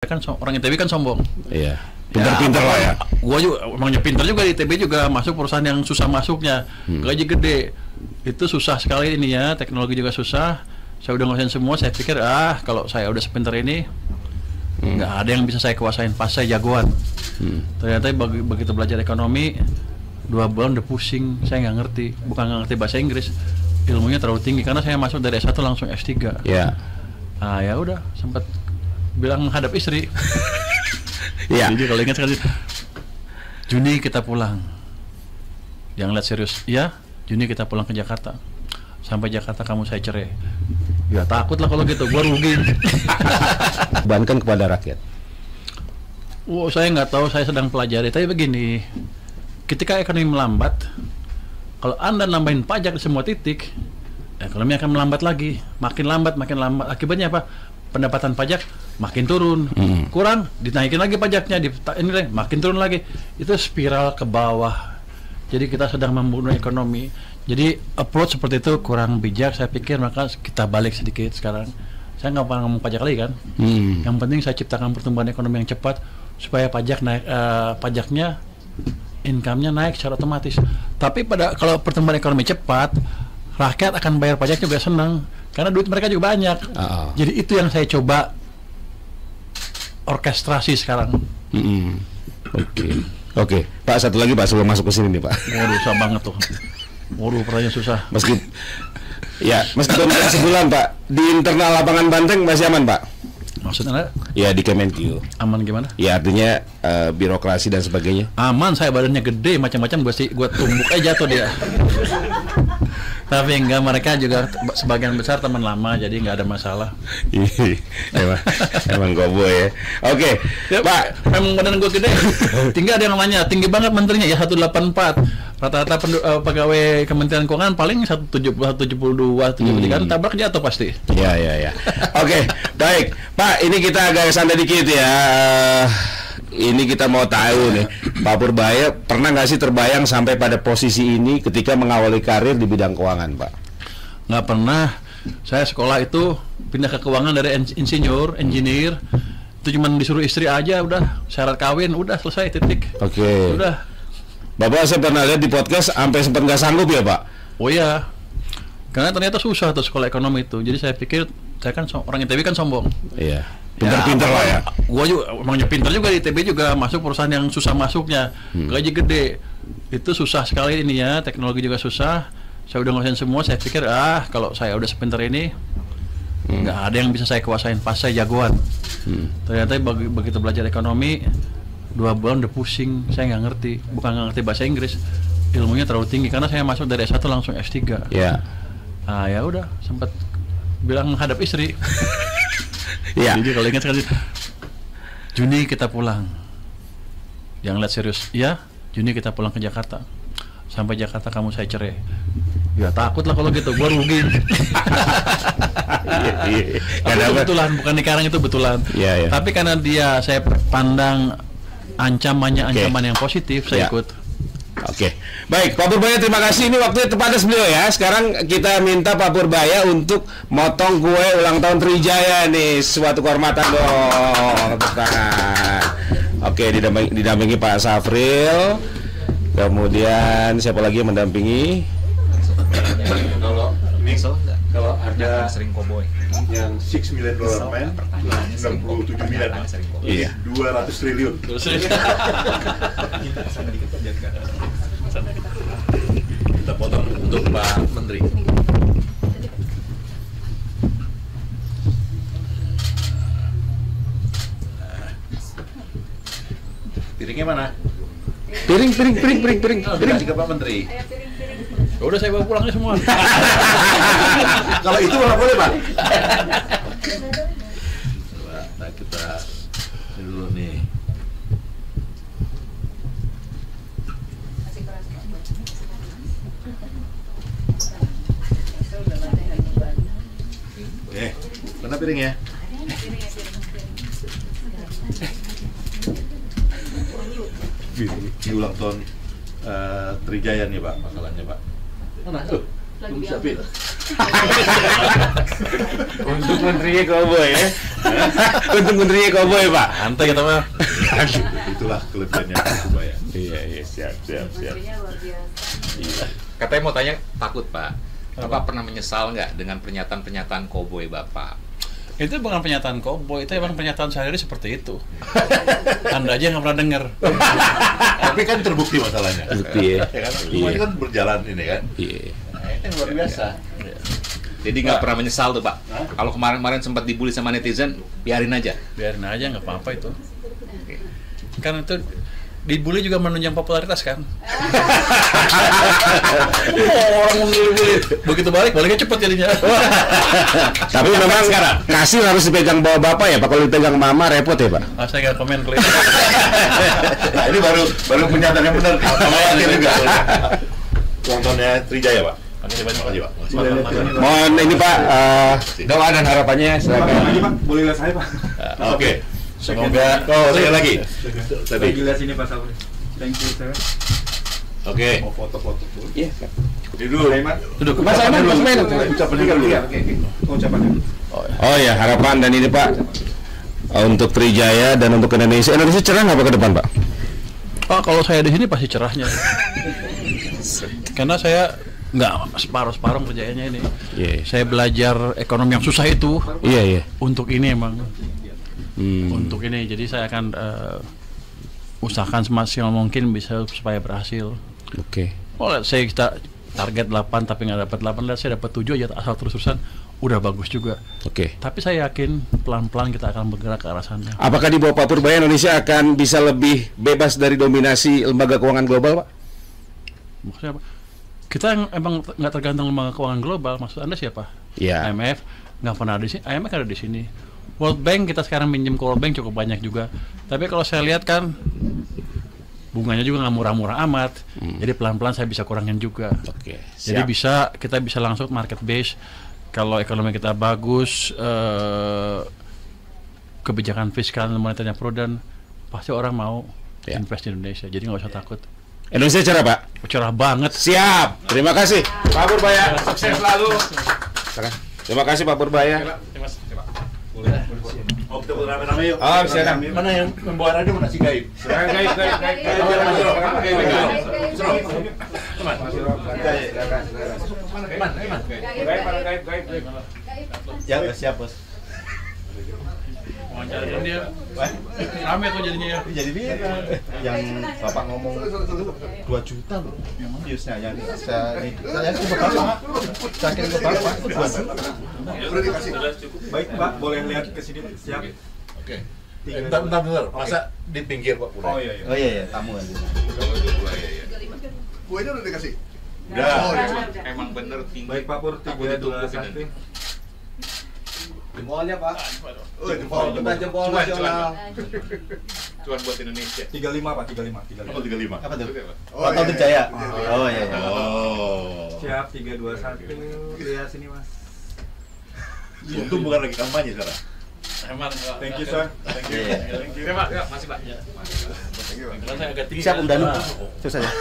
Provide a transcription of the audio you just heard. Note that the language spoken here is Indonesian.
Kan orang ITB kan sombong. Iya. Pinter-pinter lah ya. Gua juga emangnya pinter juga di ITB juga masuk perusahaan yang susah masuknya. Gaji gede. Itu susah sekali ini ya, teknologi juga susah. Saya udah nguasain semua, saya pikir kalau saya udah sepinter ini nggak ada yang bisa saya kuasain, pas saya jagoan. Ternyata begitu belajar ekonomi 2 bulan udah pusing, saya nggak ngerti. Bukan nggak ngerti bahasa Inggris, ilmunya terlalu tinggi karena saya masuk dari S1 langsung S3. Iya. Ya udah sempat bilang menghadap istri. Iya. Jadi kalau ingat sekali, Juni kita pulang. Jangan lihat serius. Ya, Juni kita pulang ke Jakarta. Sampai Jakarta kamu saya cerai. Ya takut lah kalau gitu, gua rugi. Bebankan kepada rakyat. Saya nggak tahu, saya sedang pelajari. Tapi begini, ketika ekonomi melambat, kalau Anda nambahin pajak di semua titik, ekonomi akan melambat lagi, makin lambat, makin lambat. Akibatnya apa? Pendapatan pajak makin turun, kurang, dinaikin lagi pajaknya, ini makin turun lagi. Itu spiral ke bawah. Jadi kita sedang membunuh ekonomi. Jadi approach seperti itu kurang bijak, saya pikir. Maka kita balik sedikit sekarang. Saya nggak pernah ngomong pajak lagi kan. Yang penting saya ciptakan pertumbuhan ekonomi yang cepat supaya pajak naik, pajaknya, income-nya naik secara otomatis. Tapi kalau pertumbuhan ekonomi cepat, rakyat akan bayar pajak juga senang karena duit mereka juga banyak. Jadi itu yang saya coba orkestrasi sekarang. Oke. Pak, satu lagi Pak sebelum masuk ke sini nih Pak. Waduh, susah banget tuh. Waduh, pertanyaan susah. Meskipun sebulan Pak, di internal lapangan Banteng masih aman Pak? Maksudnya? Ya di Kemenkyu. Aman gimana? Ya artinya birokrasi dan sebagainya. Aman, saya badannya gede, macam-macam gua tumbuk aja jatuh dia. Tapi enggak, mereka juga sebagian besar teman lama, jadi nggak ada masalah. emang gobo ya. Oke, ya, Pak. Emang badan gue gede. Tinggal ada yang nanya, tinggi banget menterinya ya 184. Rata-rata pegawai Kementerian Keuangan paling 170, 172, 173, tabrak jatuh pasti. Iya. Oke, baik. Pak, ini kita agak santai dikit ya. Ini kita mau tahu nih, Pak Purbaya pernah nggak sih terbayang sampai pada posisi ini ketika mengawali karir di bidang keuangan, Pak? Nggak pernah. Saya sekolah itu pindah ke keuangan dari engineer. Itu cuma disuruh istri aja, udah syarat kawin, udah selesai, titik. Oke. Udah. Bapak saya pernah lihat di podcast sampai sempat nggak sanggup ya, Pak? Oh iya. Karena ternyata susah tuh sekolah ekonomi itu. Jadi saya pikir, saya kan orang ITB kan sombong. Iya. Pinter-pinter lah ya. Gua juga emangnya pinter juga di ITB juga masuk perusahaan yang susah masuknya. Gaji gede. Itu susah sekali ini ya, teknologi juga susah. Saya udah nguasain semua, saya pikir kalau saya udah sepinter ini nggak ada yang bisa saya kuasain, pas saya jagoan. Ternyata begitu belajar ekonomi 2 bulan udah pusing, saya nggak ngerti. Bukan nggak ngerti bahasa Inggris, ilmunya terlalu tinggi karena saya masuk dari S1 langsung S3. Iya. Ya udah sempat bilang menghadap istri. Iya. Jadi kalau ingat sekali, Juni kita pulang. Jangan lihat serius. Ya, Juni kita pulang ke Jakarta. Sampai Jakarta kamu saya cerai. Ya takut lah kalau gitu, gua rugi. Tapi itu betulan, bukan dikarang, itu betulan. Iya. Tapi karena saya pandang ancaman yang positif, saya ikut. Oke. Baik, Pak Purbaya terima kasih. Ini waktunya tepat beliau ya. Sekarang kita minta Pak Purbaya untuk motong kue ulang tahun Trijaya nih. Suatu kehormatan dong. Tepuk tangan. Oke, didampingi Pak Safril. Kemudian siapa lagi yang mendampingi? Kalau ada sering koboi yang $6 million man, 67 miliar, iya, 200 triliun. Kita potong untuk Pak Menteri. Piringnya mana? Piring. Ke Pak Menteri. Udah saya bawa pulangnya semua. Kalau itu nggak boleh, Pak. Nah, kita dulu nih. Mana piringnya? Di ulang tahun Trijaya nih Pak, masalahnya Pak. Mana? Belum siapin. Untuk menterinya koboi ya. Untuk menterinya koboi, Pak. Santai kita mah. Itulah kelebihannya Persebaya. Iya, siap. Iya. Katanya mau tanya, takut Pak. Bapak pernah menyesal nggak dengan pernyataan-pernyataan koboi Bapak? Itu bukan pernyataan koboi, itu emang pernyataan sehari-hari seperti itu. Anda aja nggak pernah dengar. Tapi kan terbukti masalahnya. Bukti ya. Ya kan? Semuanya kan berjalan ini kan. Iya. Nah, itu yang luar biasa. Jadi nggak pernah menyesal tuh Pak? Kalau kemarin-kemarin sempat dibully sama netizen, biarin aja. Biarin aja, nggak apa-apa itu. Kan itu dibully juga menunjang popularitas kan. Orang membully, begitu baliknya cepet jadinya. Tapi memang kasih harus dipegang bawa bapak ya Pak. Kalau dipegang mama repot ya Pak. Saya nggak komen kalau itu. Nah, ini baru pernyataan yang benar. Sama juga. Ulang tahunnya Trijaya, Pak. Makasih banyak Pak. Mohon ini Pak doa dan harapannya silakan. Pak, boleh lihat saya Pak. Oke. Semoga. Saya lagi. Tadi. Gila sini Pak Sabri. Thank you sir. Oke. Mau foto-foto dulu. Iya. Duduk. Duduk. Mas Aiman, Mas Aiman. Ucapannya dulu ya. Ucapannya. Oh ya, harapan dan ini Pak untuk Trijaya dan untuk Indonesia. Indonesia cerah nggak Pak ke depan Pak? Oh, kalau saya di sini pasti cerahnya. Karena saya nggak separuh-separuh kerjanya ini. Iya. Saya belajar ekonomi yang susah itu Iya. untuk ini emang. Untuk ini, jadi saya akan usahakan semaksimal mungkin bisa supaya berhasil. Oke. Oh, saya kita target 8 tapi nggak dapat 8, saya dapat 7 aja asal terus-terusan udah bagus juga. Oke. Tapi saya yakin pelan-pelan kita akan bergerak ke arah sana. Apakah di bawah Pak Purbaya Indonesia akan bisa lebih bebas dari dominasi lembaga keuangan global Pak? Maksudnya apa? Kita emang nggak tergantung lembaga keuangan global. Maksud Anda siapa? Iya. IMF nggak pernah ada di sini. IMF ada di sini. World Bank kita sekarang minjem ke World Bank cukup banyak juga. Tapi kalau saya lihat kan bunganya juga nggak murah-murah amat. Jadi pelan-pelan saya bisa kurangin juga. Oke. Jadi kita bisa langsung market base. Kalau ekonomi kita bagus, kebijakan fiskal dan moneternya prudent, pasti orang mau invest di Indonesia. Jadi nggak usah takut. Indonesia cerah Pak? Cerah banget. Siap. Terima kasih Pak Purbaya. Sukses selalu. Terima kasih Pak Purbaya. Oh, kita rame-rame yuk. Oh, silakan. Mana yang membawa radio mana si Gaib? Gaib. Ya, siap, Bos. Wawancarain dia. Rame tuh jadinya ya. Jadi yang Bapak ngomong itu 2 juta loh. Memang biusnya yang saya ke Bapak. Saya kirim ke Bapak itu 2 juta. Udah dikasih. Baik Pak, boleh lihat ke sini siap. Oke. Bentar. Masa di pinggir Pak? Oh iya, tamu aja. Kuenya udah dikasih? Udah. Emang bener tinggi. Baik Pak Pur, 3, 2, 1. Jempolnya Pak. Oh, jempol. Jempol Cuan. nasional. Cuan buat Indonesia. 35 Pak, 35. Oh, 35. Apa tuh? Oh, Foto iya. Trijaya. Oh iya. Oh. Siap, 3, 2, 1. Lihat sini Mas. Untung bukan lagi kampanye sekarang. Emang. Thank you sir. Iya. Oke Pak, masih Pak. Saya agak tinggi. Siap Om Danu. Susah ya.